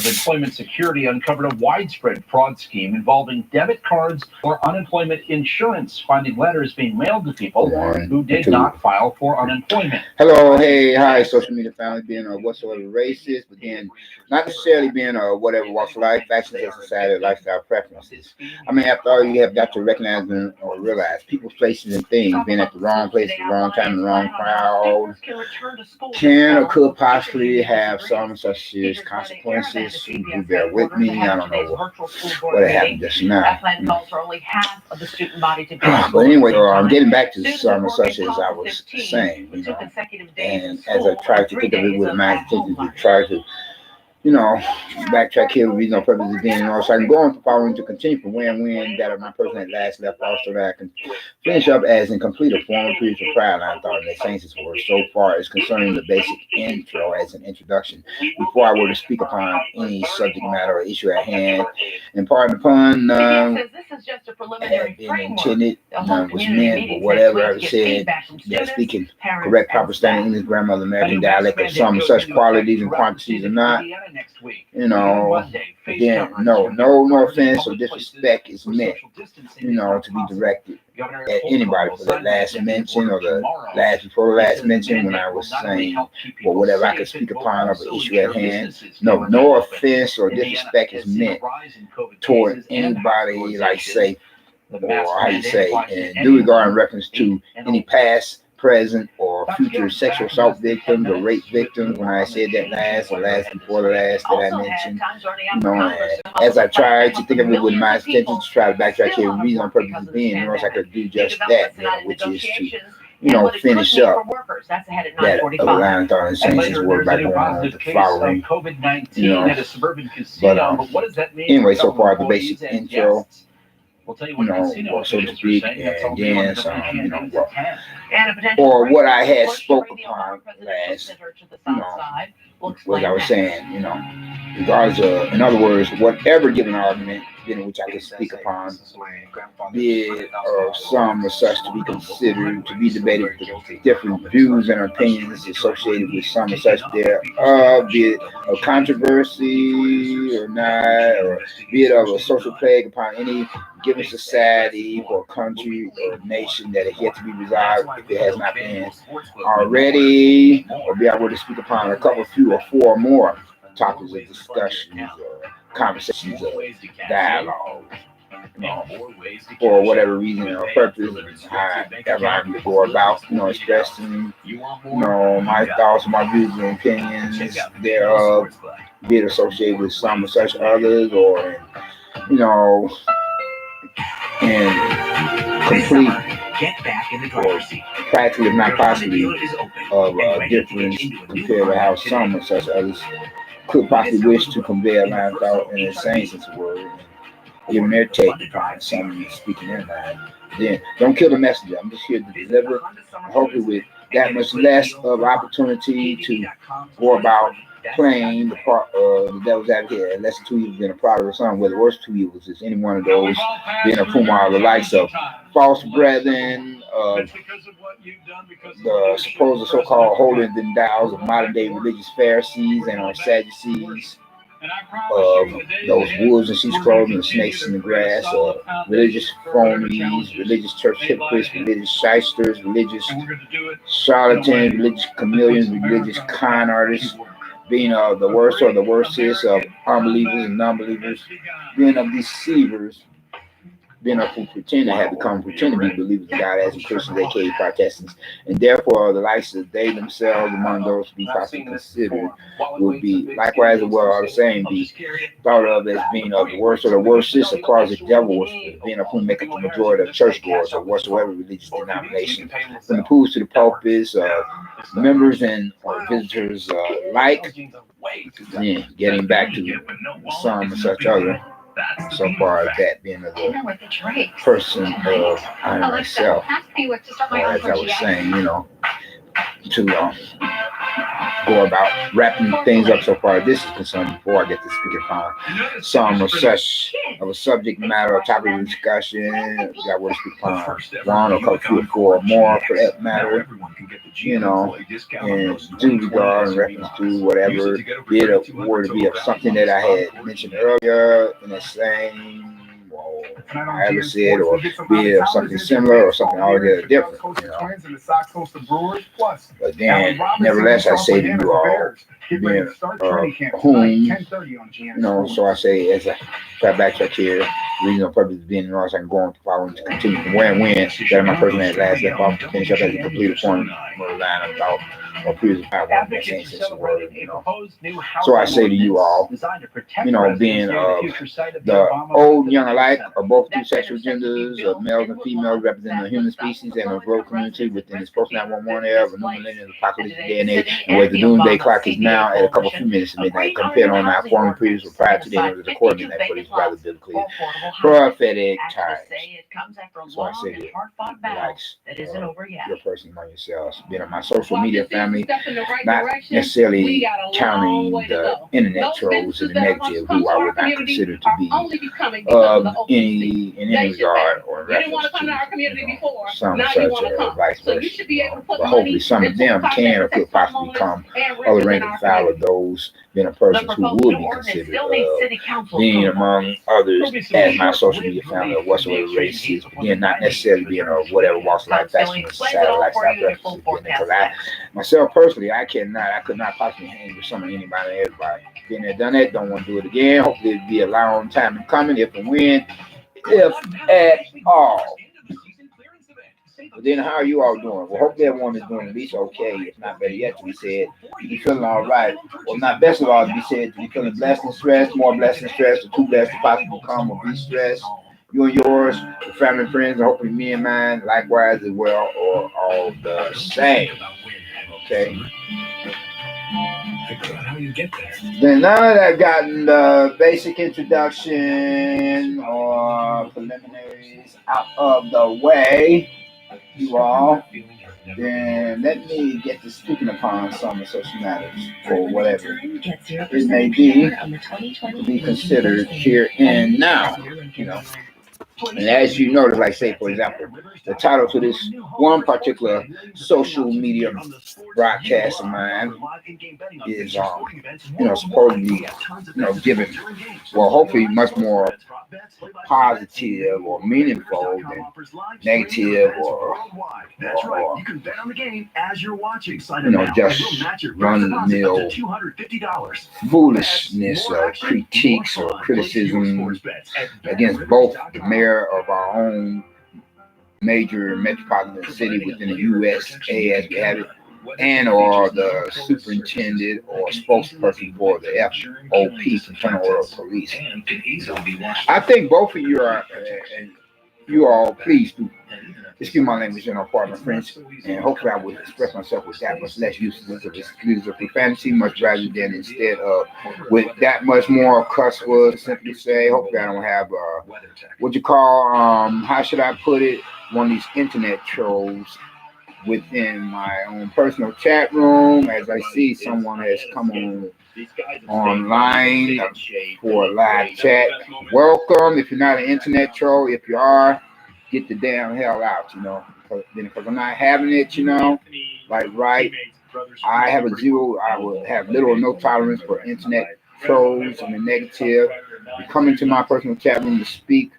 Employment Security uncovered a widespread fraud scheme involving debit cards or unemployment insurance, finding letters being mailed to people who did not file for unemployment. Hello, hey, hi, social media family, being a whatsoever racist, but then not necessarily being a whatever walks of life, actions of society, lifestyle preferences. I mean, after all, you have got to recognize or realize people, places, and things being at the wrong place at the wrong time, in the wrong crowd can or could possibly have some such serious consequences. You bear with me, I don't know what happened just now. But anyway, I'm getting back to some such as I was saying, and as I try to think of it with my intention to try to, backtrack here with reason or purpose of being, so I can go on following to continue from when that my person at last left off so that I can finish up as in complete a formal spiritual prayer line thought in the saints were so far as concerning the basic intro as an introduction before I were to speak upon any subject matter or issue at hand. And pardon the pun, had been intended, none was meant, but whatever I said, that speaking correct, proper standing English, grandmother, American dialect, of some such qualities and quantities or not, again, no offense or disrespect is meant, to be directed at anybody for that last mention or the last before the last mention when I was saying, well, whatever I could speak upon of an issue at hand. No offense or disrespect is meant toward anybody, like say, or how you say, and due regard in reference to any past, present, or future sexual assault victims or rape victims. When I said that last or last before the last that I mentioned, as I tried to think of it with my intention to try to backtrack here, the reason on purpose of being, I could do just that, which is to, finish up that line thought and change work by going on with the following, anyway, so far the basic intro. So to speak, and then some, or what I had spoke upon last, what I was saying, regardless of, in other words, whatever given argument, which I could speak upon, be it of some or such to be considered, to be debated, different views and opinions associated with some or such there, be it a controversy or not, or be it of a social plague upon any given society or country or nation that is yet to be resolved, if it has not been already, or be able to speak upon a couple, few, or four more topics of discussions or conversations or dialogue, for whatever reason or purpose, and however I can go about, expressing, my thoughts, my views and opinions thereof, be it associated with some or such others, or, and complete or practically, if not possibly, of a difference compared to how some or such others could possibly wish to convey a line of thought in the same sense of word, and giving their take upon something, speaking their mind. Then don't kill the messenger. I'm just here to deliver, hopefully with that much less of opportunity to go about playing the part of the devil's advocate, less than 2 evils than a product or something, where the worst 2 evils is any one of those, being a puma or the likes of false brethren, the supposed so-called holier than thous of modern day religious Pharisees and or Sadducees, of those wolves in sheep's clothing and snakes in the grass, religious phonies, religious church hypocrites, religious shysters, religious charlatans, religious chameleons, religious con artists, being of the worst or the worstest of unbelievers and non-believers, being of deceivers, being of who pretend to be believers of God as in Christians, aka Protestants, and therefore the likes of they themselves among those to be possibly considered would be likewise as well, the same, be thought of as being of the worst or the worstest of closet devil worshippers, being of whom make up the majority of churchgoers or whatsoever religious denomination, from the pools to the pulpits, members and or visitors alike. Yeah, getting back to some such other. So far as that being a person of I myself, or as I was saying, to go about wrapping things up so far as this is concerned before I get to speak upon some or such of a subject matter or topic of discussion, that would speak upon one or couple, 3 or 4 or more for that matter, you know, and due regard in reference to whatever, be it a word to be of something that I had mentioned earlier in the same, or I ever said, or be it something similar or something altogether different, you know. But then, nevertheless, I say to you all, being whom, you know, so I say, as I try to backtrack here, reason or purpose of being in law, so I can go on following to continue from where and when that my person at last left off to finish up at the complete point or line of thought or previous power in that same sense of word, you know. So I say to you all, you know, being the old, young alike of both two sexual genders, of males and females representing the human species and the world community within this post 911 era of a new millennium apocalyptic day and age, and where the doomsday clock is now at a couple few minutes of midnight, compared on our former previous or prior to the end of the quarter midnight, but it's rather biblically prophetic times. So I say that, likes your person among yourselves, being on my social media family, not necessarily counting the internet trolls and the negative, who I would not consider to be in any regard or reference to, you know, some such vice versa. You know. But hopefully some of them can or could possibly become other rank and file of those being a person who would be considered being among others as my social media family or whatsoever race is, but then not necessarily being a whatever walks of life, fashion, society, lifestyle preferences. Because I, myself personally, I could not possibly hang with some of anybody and everybody. Been there, done that, don't want to do it again. Hopefully it'll be a long time coming, if and when, if at all. But then how are you all doing? Well, hopefully everyone is doing at least okay, if not better yet, to be said, to be feeling all right. Well, not best of all, to be said, to be feeling blessed and stressed, more blessed and stressed, or too blessed to possibly become or be stressed. You and yours, your family and friends, and hopefully me and mine, likewise as well, or all the same. Okay? How you get there. Then now that I've gotten the basic introduction or preliminaries out of the way, you all, then let me get to speaking upon some of such matters, or whatever it may be, to be considered here and now, you know. And as you notice, like say, for example, the title to this one particular social media broadcast of mine is, you know, supposedly, you know, given, well, hopefully much more positive or meaningful than negative or you know, just run-of-the-mill foolishness or critiques or criticism against both the mayor of our own major metropolitan city within the USA as we have it, and or the superintendent or spokesperson for the f.o.p, Fraternal Order of Police. I think both of you are, you all, please do excuse my language and part of my French, and hopefully I will express myself with that much less uses of excuse of profanity, much rather than instead of with that much more cuss words. Simply say, hopefully I don't have what you call how should I put it, one of these internet trolls within my own personal chat room. As I see someone has come online for a live chat. Welcome. If you're not an internet troll, if you are, get the damn hell out, you know, because I'm not having it, you know, like, right, I have I will have little or no tolerance for internet trolls and the negative. You come into my personal chat room to speak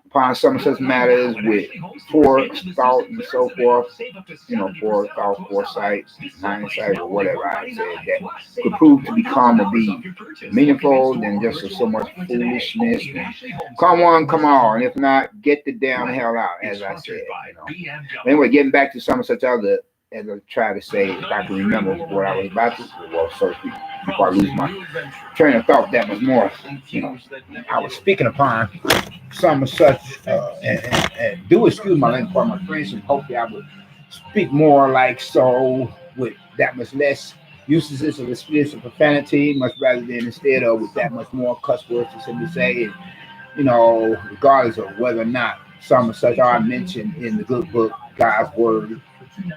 upon some of such matters with forethought and so forth, you know, forethought, foresight, hindsight, or whatever I said, that could prove to become or be meaningful than just so much foolishness. Come on, come on. If not, get the damn hell out, as I said, you know. Anyway, getting back to some of such other, as I try to say, if I can remember what I was about to, well, first before I lose my train of thought that much more, you know, I was speaking upon some of such, and do excuse my language, part of my French, and hopefully I would speak more like so with that much less usages of explicit profanity, much rather than instead of with that much more cuss words to simply say, and, you know, regardless of whether or not some of such are mentioned in the good book, God's Word,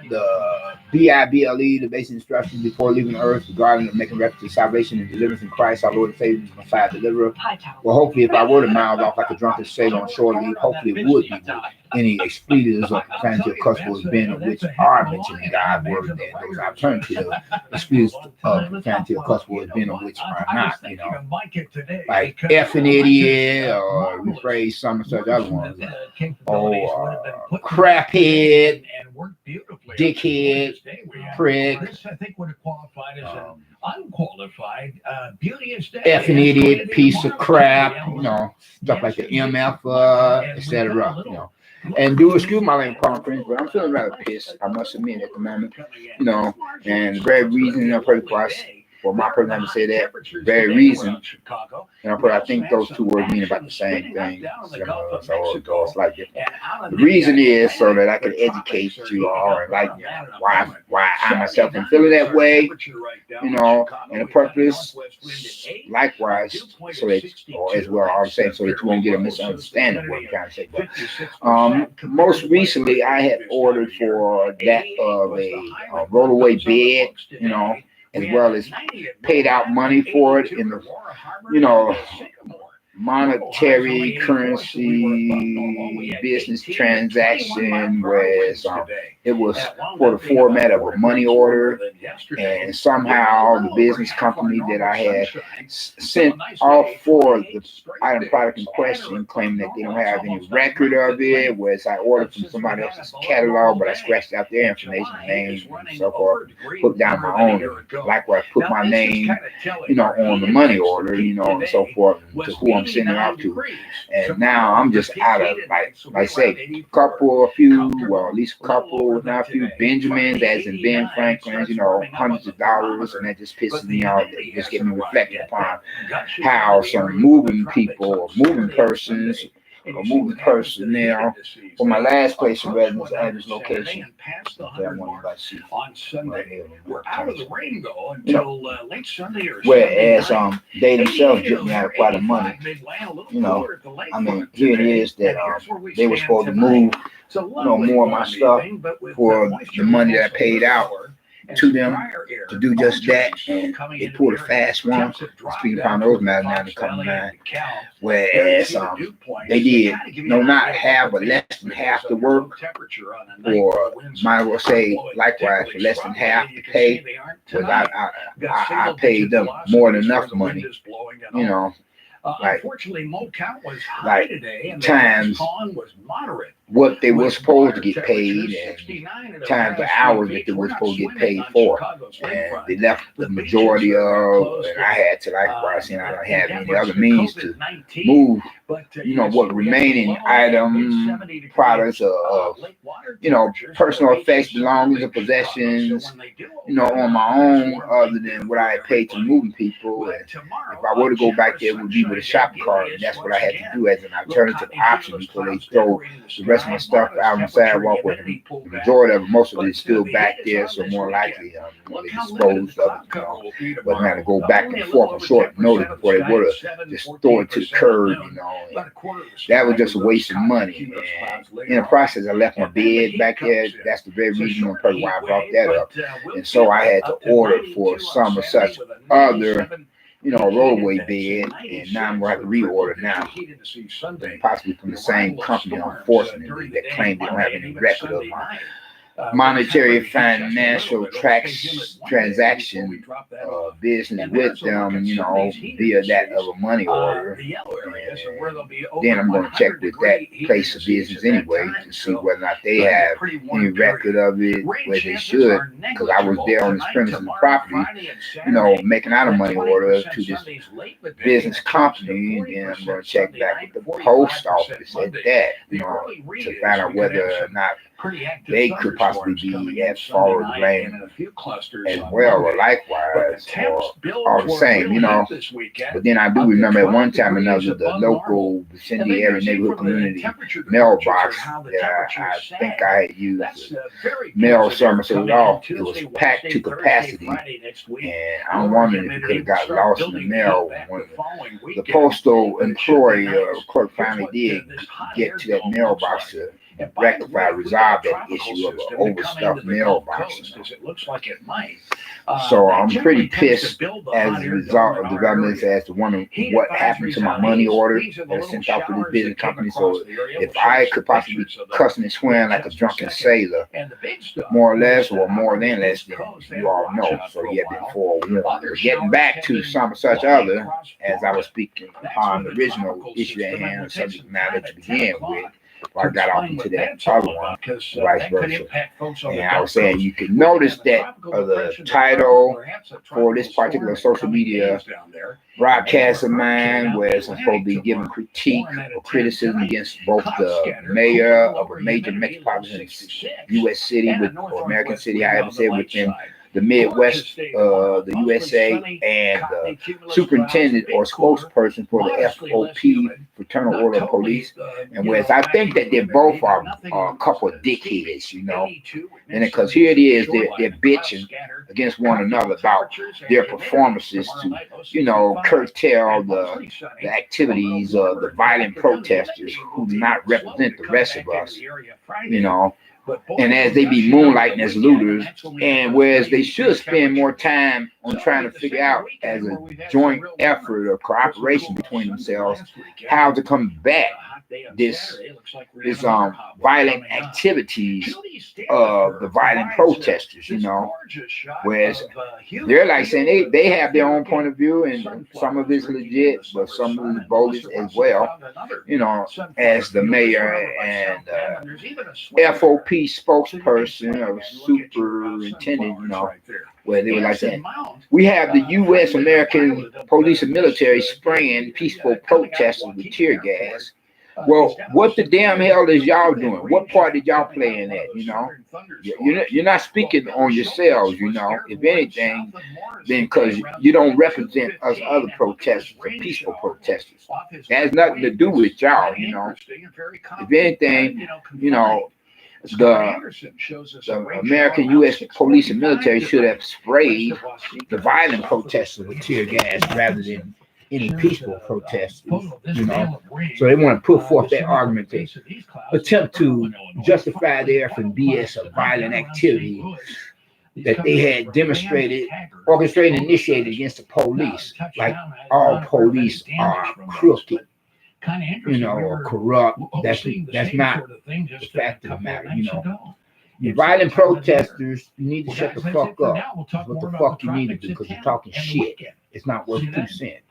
the BIBLE, the basic instructions before leaving earth regarding making reference to salvation and deliverance in Christ, our Lord and Savior, Messiah, Deliverer. Well, hopefully, if I were to mouth off like a drunken sailor on shore leave, hopefully it would be any expletives or profanity or cuss words being of which are mentioned in God's word, and those alternative expletives of profanity or cuss words being of which are not, like F an idiot, or rephrase some such other ones, or craphead, dickhead, prick, F an idiot, piece of crap, stuff like the MF, etc. And do excuse my language, friends, but I'm feeling rather pissed, I must admit, at the moment, and the very reason, for my person having to say that, very reason, but I think those two words mean about the same thing. So it's like the reason is so that I can educate you all and why I myself am feeling that way, and the purpose likewise, so that, or as well, I'm saying, so that you won't get a misunderstanding of what I'm trying to say. But most recently, I had ordered for that of a rollaway bed, as well as paid out money for it in the, monetary currency business transaction, whereas it was for the format of a money order, and somehow the business company that I had sent off for the item product in question claimed that they don't have any record of it, whereas I ordered from somebody else's catalog, but I scratched out their information, names, and so forth, put down my own, likewise put my name, on the money order, and so forth, to who I'm sending out to. And now I'm just out of, like I say, a few, not a few Benjamins, as in Ben Franklin's, hundreds of dollars, and that just pisses me off. It just get me reflecting upon how some moving people or moving persons or moving personnel for my last place of residence at this location. On Sunday, we're out of the rain though until late Sunday or whereas they themselves get me out of quite a money. I mean, here it is that they were supposed to move more of my stuff for the money that I paid out to them to do just that, and they pulled a fast one. Speaking upon those matters now to come to mind, whereas they did not have, but less than half the work, or might as well say likewise for less than half the pay, because I paid them more than enough money, unfortunately, Mo count was high today, and times was moderate. What they were supposed to get paid, and times the hours that they were supposed to get paid for, and they left the majority of, and I had to likewise, I don't have any other means to move, what remaining item products of, personal effects, belongings, and possessions, on my own, other than what I had paid to moving people. And if I were to go back there, it would be with a shopping cart, and that's what I had to do as an alternative option before they throw the rest of my stuff out on the sidewalk. With the majority of it, most of it is still back there, so more likely they disposed of it, but I had to go back and forth on short notice before they would have just throw it to the curb, that was just a waste of money. And in the process, I left my bed back there. That's the very reason why I brought that up. And so I had to order for some of such other rollaway bed, and now I'm going to have to reorder now, possibly from the same company, unfortunately, that claimed they don't have any record of my monetary financial transaction business with them, via that of a money order. And then I'm going to check with that place of business anyway to see whether or not they have any record of it, where they should, because I was there on this premise of the property, making out a money order to this business company, and then I'm going to check back with the post office at that, to find out whether or not they could possibly be at fault of the rain as well, or likewise, or all the same, But then I do remember at one time or another, the local vicinity area neighborhood community mailbox that I think I had used mail service. It was packed to capacity, and I'm wondering if it could have got lost in the mail when the postal employee or clerk finally did get to that mailbox to rectify, resolve that issue of an overstuffed mailbox. It looks like it might. So I'm pretty pissed as a result of developments as to wondering what happened to my money order that I sent out to this business company. So if I could possibly be cussing and swearing like a drunken sailor, more or less, or more than less, then you all know. So you have been forewarned. Getting back to some such other, as I was speaking on the original issue at hand, the subject matter to begin with, before I got off into that other one, vice versa. And I was saying you can notice that the title for this particular social media broadcast of mine, where I'm supposed to be giving critique or criticism against both the mayor of a major metropolitan U.S. city or American city, however say within the Midwest, the USA, and the superintendent or spokesperson for the F.O.P. Fraternal Order of Police. And whereas I think that they both are a couple of dickheads, you know, and because here it is, they're bitching against one another about their performances to, you know, curtail the activities of the violent protesters who do not represent the rest of us, you know. And as they be moonlighting as looters, and whereas they should spend more time on trying to figure out as a joint effort or cooperation between themselves how to combat this violent activities of the violent protesters, you know. Whereas they're like saying they have their own point of view, and some of it's legit, but some of it's bogus as well, you know, as the mayor and F.O.P. spokesperson or superintendent, you know, where they were like saying, we have the U.S. American police and military spraying peaceful protesters with tear gas. Well, what the damn hell is y'all doing? What part did y'all play in that, you know? You're not speaking on yourselves, you know. If anything, then because you don't represent us other protesters, or peaceful protesters. That has nothing to do with y'all, you know. If anything, you know, the American U.S. police and military should have sprayed the violent protesters with tear gas rather than any peaceful protesters, you know. So they want to put forth that argument to attempt to justify their F.ING B.S. of violent activity that they had demonstrated, orchestrated, and initiated against the police. Like all police are crooked, you know, or corrupt. That's not the fact of the matter, you know. The violent protesters, you need to shut the fuck up. That's what the fuck you need to do, because you're talking shit. It's not worth 2 cents.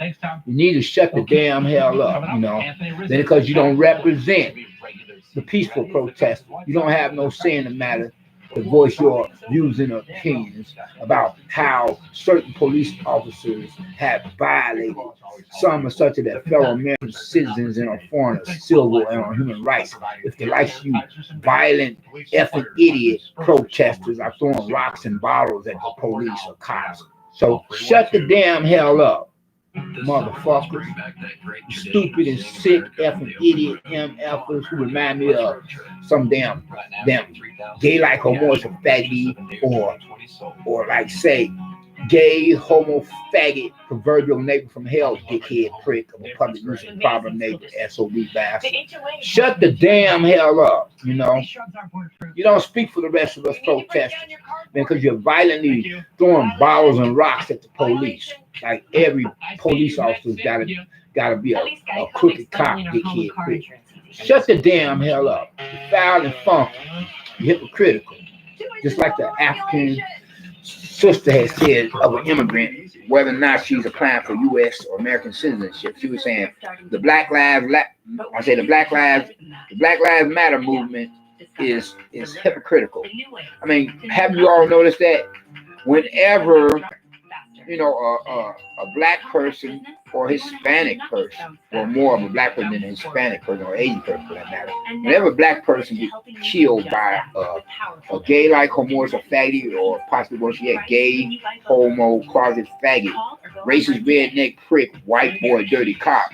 You need to shut the damn hell up, you know. Then because you don't represent the peaceful protesters, you don't have no say in the matter to voice your views and opinions about how certain police officers have violated some of such of their fellow American citizens and on foreign civil and on human rights. If the likes you violent effing idiot protesters are throwing rocks and bottles at the police or cops. So shut the damn hell up, motherfuckers. Stupid and sick effing idiot MFers who remind me of some damn gay like homosexual faggy or like say gay homo faggot proverbial neighbor from hell dickhead prick of a public nuisance problem neighbor SOB bastard. Shut the damn hell up, you know. You don't speak for the rest of us protesters because you're violently throwing bottles and rocks at the police. Like every police officer's gotta be a crooked cop, dickhead prick. Shut the damn hell up. You're foul and funky. You're hypocritical. Just like the African sister has said of an immigrant, whether or not she's applying for U.S. or American citizenship, she was saying the Black Lives Matter movement is hypocritical. I mean, have you all noticed that whenever, you know, a black person or Hispanic person, or more of a black person than a Hispanic person or Asian person for that matter, whenever a black person gets killed by a gay like homosexual faggot or possibly worse yet, gay, homo, closet faggot, racist redneck prick, white boy, dirty cop,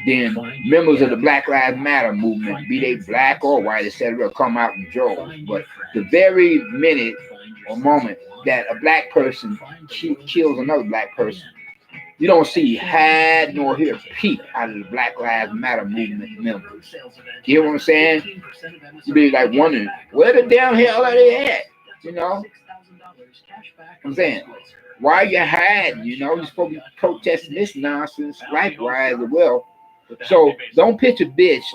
then members of the Black Lives Matter movement, be they black or white, etc., come out in droves. But the very minute or moment that a black person kills another black person, You don't see hide nor hear peep out of the Black Lives Matter movement members. You hear what I'm saying? You be like wondering, where the damn hell are they at? You know? I'm saying, why you hiding? You know, you're supposed to be protesting this nonsense likewise as well. So don't pitch a bitch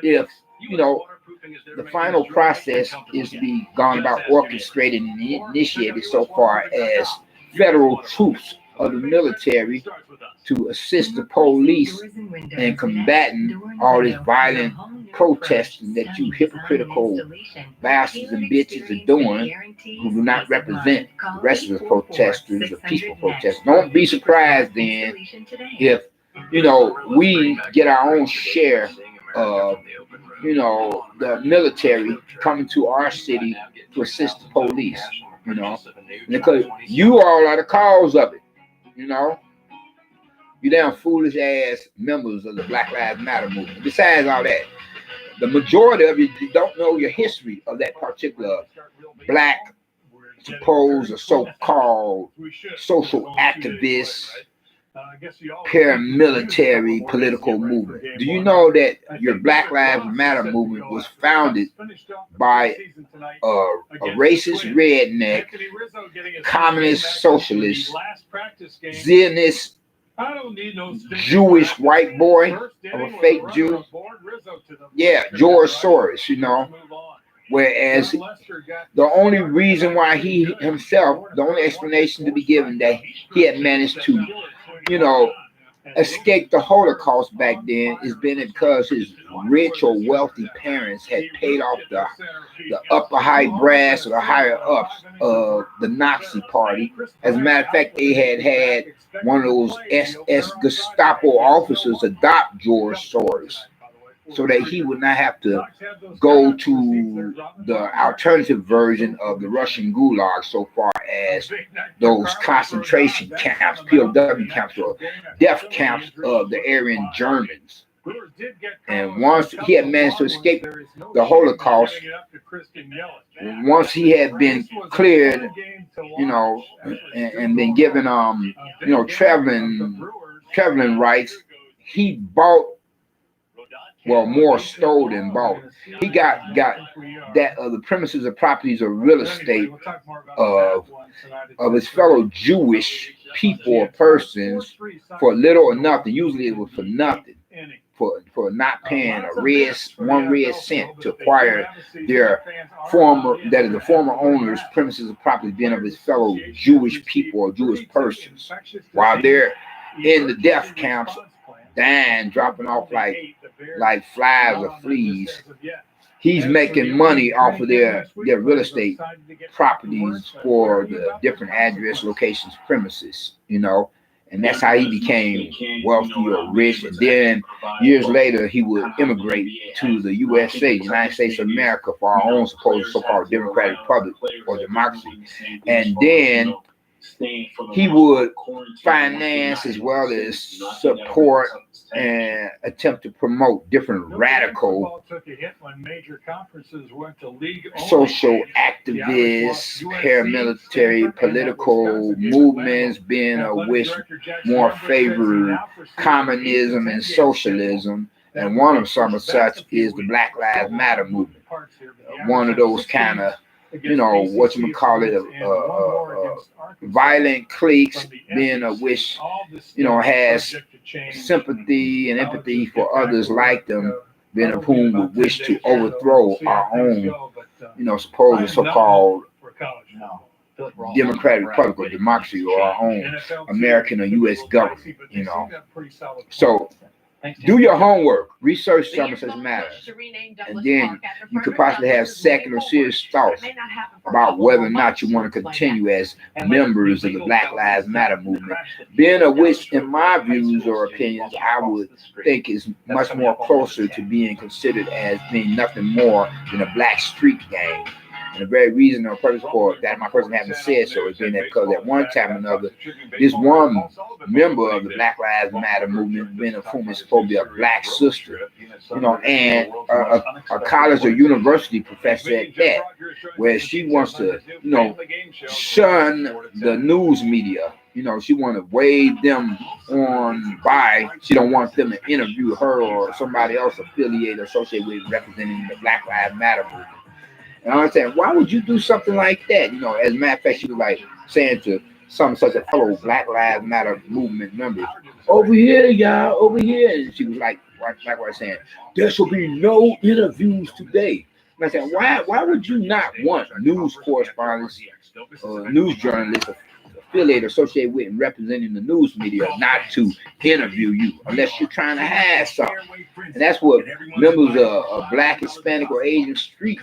if, you know, the final process is to be gone about orchestrated and initiated so far as federal troops of the military to assist the police in combating all this violent protesting that you hypocritical bastards and bitches are doing, who do not represent the rest of the protesters or peaceful protesters. Don't be surprised then if, you know, we get our own share of, you know, the military coming to our city to assist the police, you know, because you all are the cause of it, you know. You damn foolish ass members of the Black Lives Matter movement. Besides all that, the majority of you don't know your history of that particular black, supposed or so-called social activist, paramilitary political movement. Do you know that your Black Lives Matter movement was founded by a racist redneck, communist socialist, Zionist Jewish white boy of a fake Jew? Yeah, George Soros, you know. Whereas the only reason why he himself, the only explanation to be given that he had managed to, you know, escape the Holocaust back then is been because his rich or wealthy parents had paid off the upper high brass or the higher ups of the Nazi party. As a matter of fact, they had one of those SS Gestapo officers adopt George Soros so that he would not have to go to the alternative version of the Russian Gulag so far as those concentration camps, POW camps, or death camps of the Aryan Germans. And once he had managed to escape the Holocaust, once he had been cleared, you know, and been given, you know, traveling rights, he bought, well, more stole than bought. He got that the premises or properties of real estate of his fellow Jewish people or persons for little or nothing. Usually it was for nothing, for not paying one red cent to acquire their the former owner's premises of property being of his fellow Jewish people or Jewish persons, while they're in the death camps, dying, dropping off like flies or fleas. He's making money off of their real estate properties for the different address, locations, premises, you know. And that's how he became wealthy or rich. And then years later, he would immigrate to the USA, United States of America, for our own supposed so-called democratic republic or democracy. And then he would finance as well as support and attempt to promote different radical social activists, paramilitary, political movements, being of which more favor communism and socialism. And one of some of such is the Black Lives Matter movement. One of those kind of, you know, violent cliques, being of which, you know, has sympathy and empathy for others like them, being of whom would wish to overthrow our own, you know, supposed so-called democratic republic or democracy, or our own American or U.S. government, you know. So do your homework, research some of such matters, and then you could possibly have second or serious thoughts about whether or not you want to continue as members of the Black Lives Matter movement, being of which, in my views or opinions, I would think is much more closer to being considered as being nothing more than a black street gang. And the very reason or purpose for that my person haven't said so has been that because at one time or another, this one member of the Black Lives Matter movement, been a whom is supposed to be a black sister, you know, and a college or university professor at that, where she wants to, you know, shun the news media. You know, she want to wave them on by. She don't want them to interview her or somebody else affiliated, associated with representing the Black Lives Matter movement. And I'm saying, why would you do something like that? You know, as a matter of fact, she was like saying to some such a fellow Black Lives Matter movement members, over here, y'all, over here. And she was like saying, there shall be no interviews today. And I said, why would you not want news correspondents, news journalists, affiliated, associated with, and representing the news media not to interview you unless you're trying to hide something? And that's what members of Black, Hispanic, or Asian street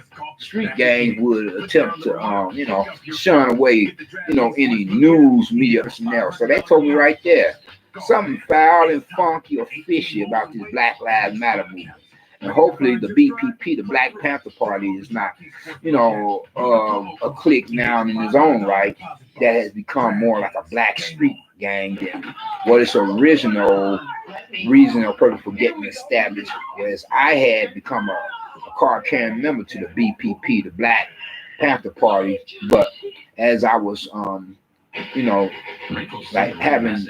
gangs would attempt to, you know, shun away, you know, any news media personnel. So they told me right there, something foul and funky or fishy about this Black Lives Matter movement. And hopefully the BPP, the Black Panther Party, is not, you know, a clique now in its own right that has become more like a black street gang than what its original reason or purpose for getting established. Whereas I had become a card-carrying member to the BPP, the Black Panther Party, but as I was, you know, like having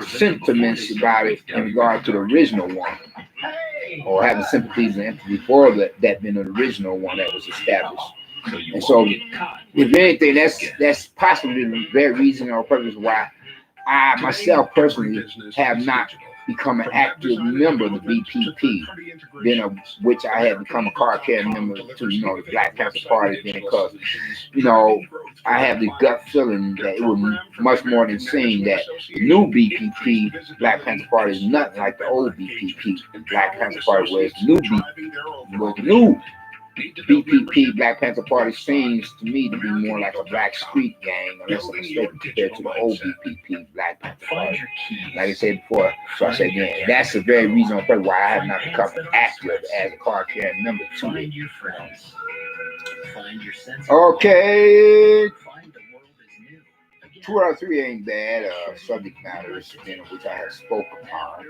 sentiments about it in regard to the original one, or having sympathies and empathy for that being the original one that was established. And so, if anything, that's possibly the very reason or purpose why I myself personally have not become an active member of the BPP, then of which I had become a card-carrying member to, you know, the Black Panther Party, then because, you know, I have the gut feeling that it was much more than seeing that the new BPP, Black Panther Party, is nothing like the old BPP, Black Panther Party, whereas the new BPP, Black Panther Party, seems to me to be more like a black street gang, unless I'm mistaken, compared to the old BPP, Black Panther Party. Like I said before, so I say again, that's the very reason why I have not become active as a card-carrying member to it. Okay. 2 out of 3 ain't bad subject matters, in which I have spoken on.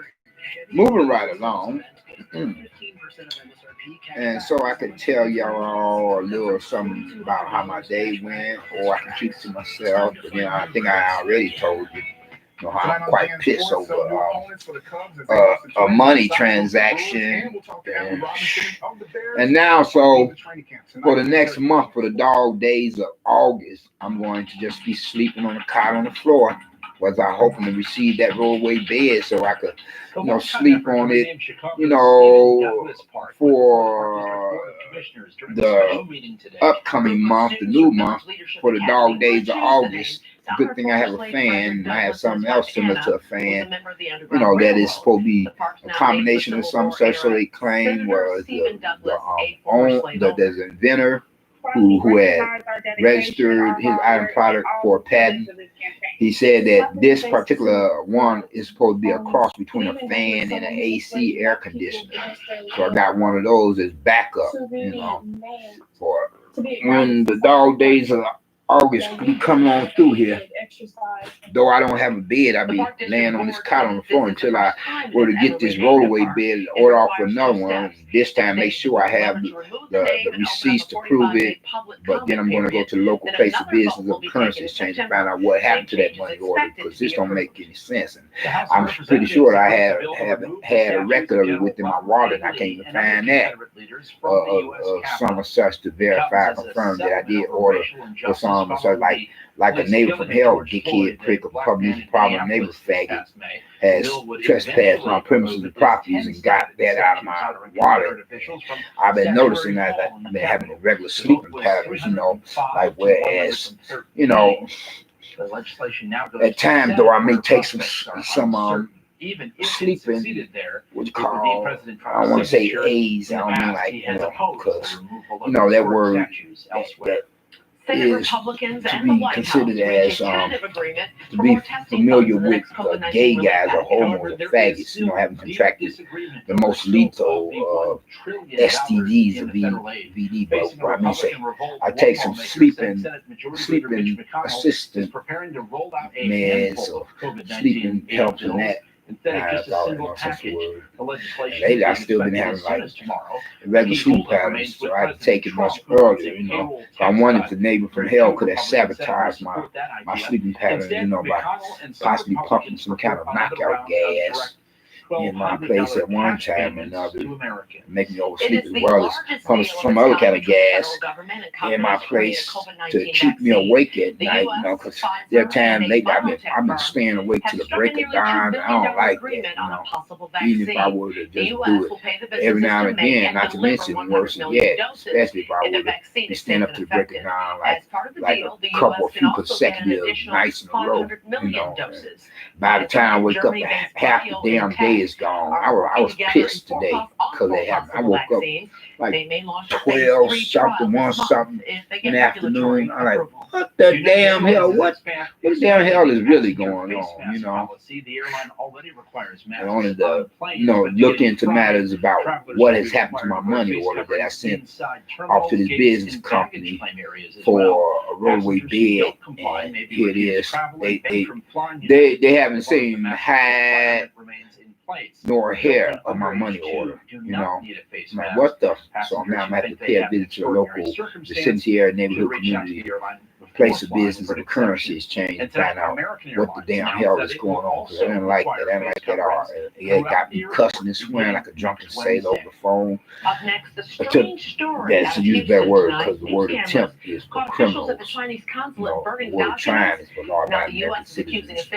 Moving right along. And so I could tell y'all a little something about how my day went, or I can keep it to myself. But then I think I already told you, you know, how I'm quite pissed over a money transaction. And now, so for the next month, for the dog days of August, I'm going to just be sleeping on the cot on the floor. Was I hoping to receive that rollaway bed so I could, you know, sleep on it, you know, for the upcoming month, the new month, for the dog days of August. Good thing I have a fan. I have something else similar to a fan, you know, that is supposed to be a combination of some such, so they claim was there's an inventor who had registered his item product for a patent. He said that this particular one is supposed to be a cross between a fan and an AC air conditioner. So I got one of those as backup, you know, for when the dog days of August be coming on through here. Though I don't have a bed, I'll be laying on this cot on the floor until I were to get this rollaway bed and order off for another one. This time, make sure I have the receipts to prove it. But then I'm going to go to the local place of business of currency exchange and find out what happened to that money order, because this don't make any sense. And I'm pretty sure I haven't had a record of it within my wallet. And I can't even find that of some such to verify, confirm that I did order for some such, like a neighbor from hell, dickhead, prick, a public problem neighbor faggot, has trespassed my premises and properties and got that out of my wallet. I've been noticing that I've been having regular sleeping patterns, you know, like whereas, you know, at times though I may take some sleeping, what you call, I don't want to say A's, I don't mean like, you know, because, you know, that word, that is to be considered as to be familiar with gay guys or homos or faggots, having contracted the most lethal STDs of VD. But what I mean say, I take some sleeping assistant meds or sleeping helps in that. Lately, I've still been having like regular sleep patterns, so I had to take it much earlier. So I wondered if the neighbor from hell could have sabotaged my sleeping pattern, by possibly pumping some kind of knockout gas in my place at one time and making me oversleep, as well as pumping some other kind of gas in my place to keep me awake at night, because there are times lately I've been staying awake till the break of dawn. I don't like that, even if I were to just do it every now and again, not to mention worse yet, especially if I were to be staying up to the break of dawn like a few consecutive nights in a row, By the time I wake up, half the damn day is gone. I was pissed today because it happened. I woke up like 12 something, 1 something in the afternoon. I'm like, what the damn hell? What the damn hell is really going on? I wanted to, look into matters about what has happened to my money order that I sent off to this business company for a roadway bed, and here it is. They haven't seen hide nor hair of my money order. I'm like, what the? So now I'm gonna have to pay a visit to a local vicinity neighborhood community place of business and the currency exchange and find out what the damn hell is going on. Because I didn't like that. I didn't like that at all. It got me cussing and swearing like a drunken sailor over the phone. That's to use that word, because the word attempt is for criminals. The word trying is for law-abiding citizens.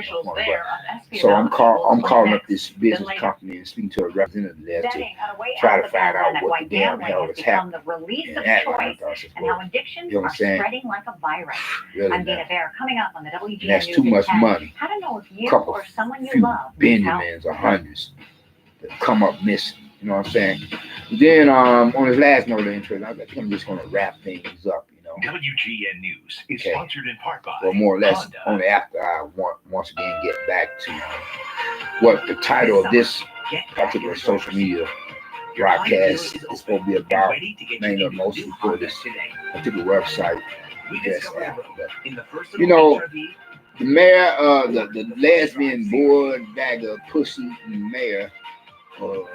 So I'm calling up this business company and speaking to a representative there to try to find out what the damn hell is happening. And that one, you know what I'm saying? Really, I'm Dana Bear, coming up on the WGN News. That's too much money. How to know if you or someone you love Benjamins or hundreds that come up missing. You know what I'm saying? Then on his last note of interest, I think I'm just going to wrap things up. WGN News is sponsored in part by more or less only after I once again get back to what the title of this particular social media broadcast is supposed to be about, mainly mostly for this particular website. Yes, the mayor, the lesbian board bagger pussy mayor of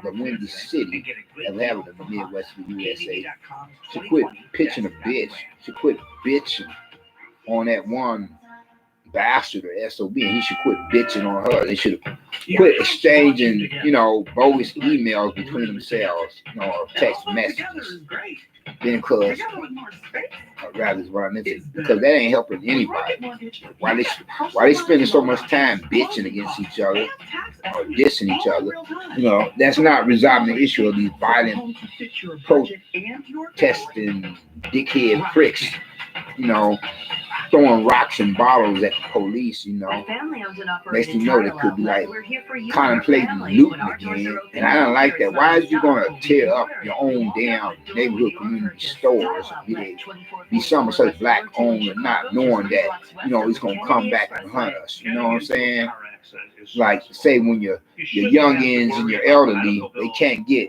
the Windy City of having the Midwest of the USA, she quit pitching a bitch. She quit bitching on that one bastard or SOB, and he should quit bitching on her. They should quit exchanging, bogus emails between themselves, or text messages. Because that ain't helping anybody. Why they spending so much time bitching against each other or dissing each other? That's not resolving the issue of these violent protesting dickhead pricks. Throwing rocks and bottles at the police, makes you know they could be like contemplating looting again. And I don't like that. Why is you gonna tear up your own damn neighborhood community stores and be some such black owned and not knowing that it's gonna come back and hunt us? You know what I'm saying? Like say when your youngins and your elderly, they can't get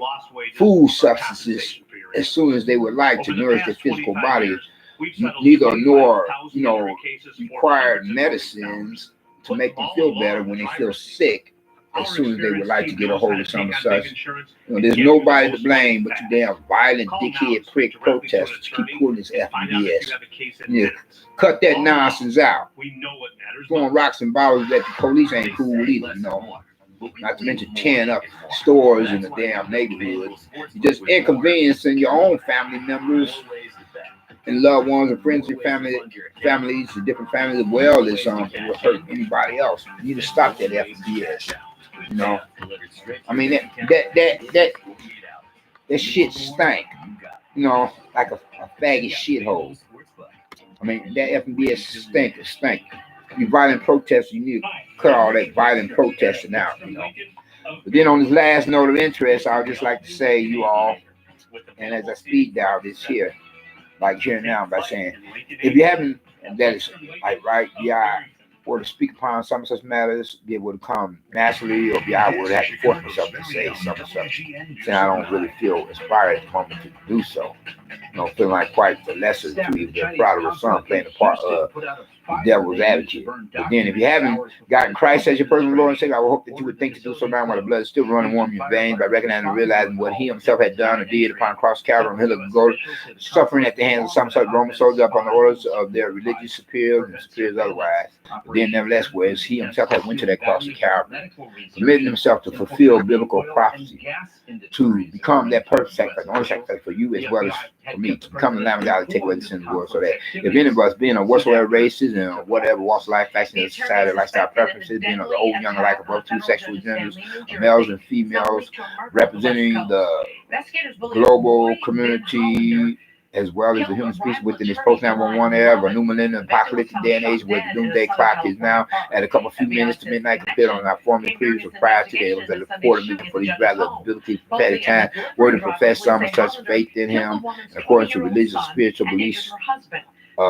food substances as soon as they would like to nourish their physical body. Neither nor required medicines to make them feel better when they feel sick as soon as they would like to get a hold of some such. There's nobody to blame but you damn violent dickhead prick protesters keep pulling this F.B.S. Cut that nonsense out. Throwing rocks and bottles at the police ain't cool either, Not to mention tearing up stores in the damn neighborhood. You're just inconveniencing your own family members and loved ones and friends and families and different families as well as will hurt anybody else. You need to stop that F.B.S. I mean that shit stank. Like a faggot shithole. I mean that F.B.S. stank. You violent protesters, you need to cut all that violent protesting out. But then on this last note of interest, I would just like to say, you all, and as I speed dial this here, like here now by saying, if you haven't, and that is like right, yeah, or to speak upon some such matters, it would come naturally, or I would have to force myself to say some such. Saying I don't really feel inspired at the moment to do so. You know, feeling like quite the lesser to be the prodigal son playing the part of the devil's advocate. But then if you haven't gotten Christ as your personal Lord and Savior, I would hope that you would think to do so now while the blood is still running warm in your veins by recognizing and realizing what he himself had done or did upon the cross of Calvary on the hill of Golgotha, suffering at the hands of some such Roman soldiers upon the orders of their religious superiors and superiors otherwise. But then nevertheless, whereas he himself had went to that cross of Calvary, committing himself to fulfill biblical prophecy, to become that perfect sacrifice, the only sacrifice for you as well as for me, to become the Lamb of God to take away the sin of the world, so that if any of us, being of whatsoever races and whatever walks of life, fashion, society, lifestyle preferences, being of the old, young, alike, of both two sexual genders, males and females, representing the global community as well as the human species within this post-911 era of a new millennium apocalyptic day and age where the doomsday clock is now at a couple few minutes to midnight compared on our former periods of prior to it was at a quarter minute for these rather ability prophetic time where to profess some such faith in him according to religious or spiritual beliefs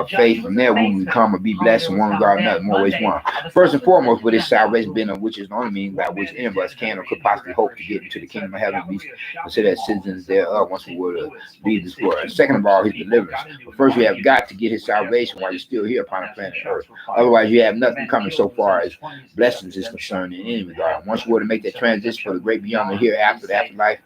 faith. From there we become or be blessed in one regard or another, more ways one. First and foremost, with this salvation being of which is the only means by which any of us can or could possibly hope to get into the kingdom of heaven, be considered as citizens thereof once we were to leave this world. And second of all, his deliverance. But first you have got to get his salvation while you're still here upon the planet Earth. Otherwise you have nothing coming so far as blessings is concerned in any regard. Once you were to make that transition for the great beyond the hereafter, the afterlife,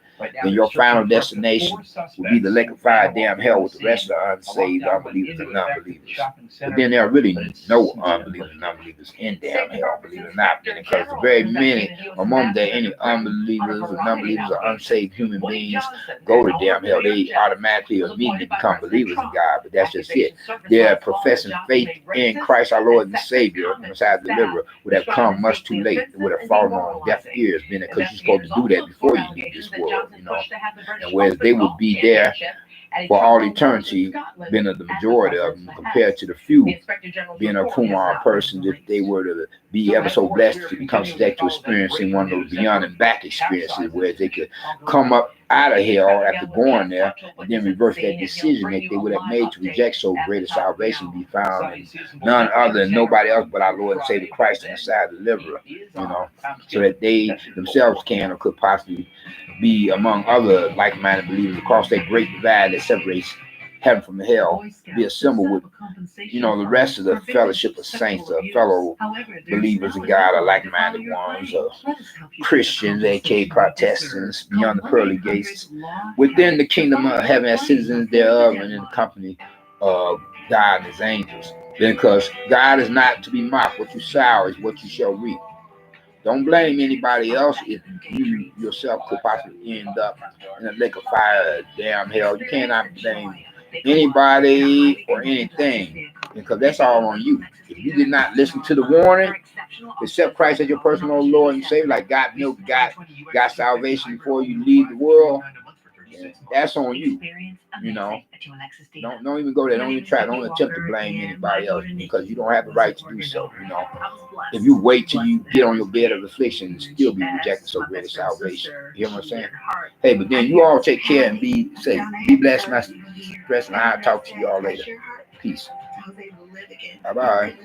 then your final destination will be the lake of fire, damn hell, with the rest of the unsaved, unbelievers, and non-believers. But then there are really no unbelievers and non-believers in damn hell, believe it or not, because the very minute or moment that any unbelievers or non-believers or unsaved human beings go to damn hell, they automatically or immediately become believers in God. But that's just it. Their professing faith in Christ our Lord and Savior, the Messiah Deliverer, would have come much too late. It would have fallen on deaf ears, being because you're supposed to do that before you leave this world. You know, and whereas they would be there for all eternity, being of the majority of them, compared to the few, being of whom are persons, if they were to be ever so blessed to become subject to experiencing one of those beyond and back experiences, where they could come up out of hell after going there and then reverse that decision that they would have made to reject so great a salvation be found in none other than nobody else but our Lord and Savior Christ and Messiah Deliverer, you know, so that they themselves can or could possibly be among other like-minded believers across that great divide that separates heaven from hell, be assembled with, you know, the rest of the fellowship of saints, fellow believers in God, or like-minded ones, Christians, aka Protestants, beyond the pearly gates, within the kingdom of heaven as citizens thereof, and in the company of God and his angels. Because God is not to be mocked. What you sow is what you shall reap. Don't blame anybody else if you yourself could possibly end up in a lake of fire, damn hell. You cannot blame anybody or anything, because that's all on you. If you did not listen to the warning, accept Christ as your personal Lord and Savior, like God knew got salvation before you leave the world, that's on you. You know, don't even go there. Don't even try. Don't attempt to blame anybody else, because you don't have the right to do so. You know, if you wait till you get on your bed of affliction and still be rejecting so great a salvation, you hear what I'm saying? Hey, but then you all take care and be safe. Be blessed, Master Express, and I'll talk to you all later. Peace. Bye bye.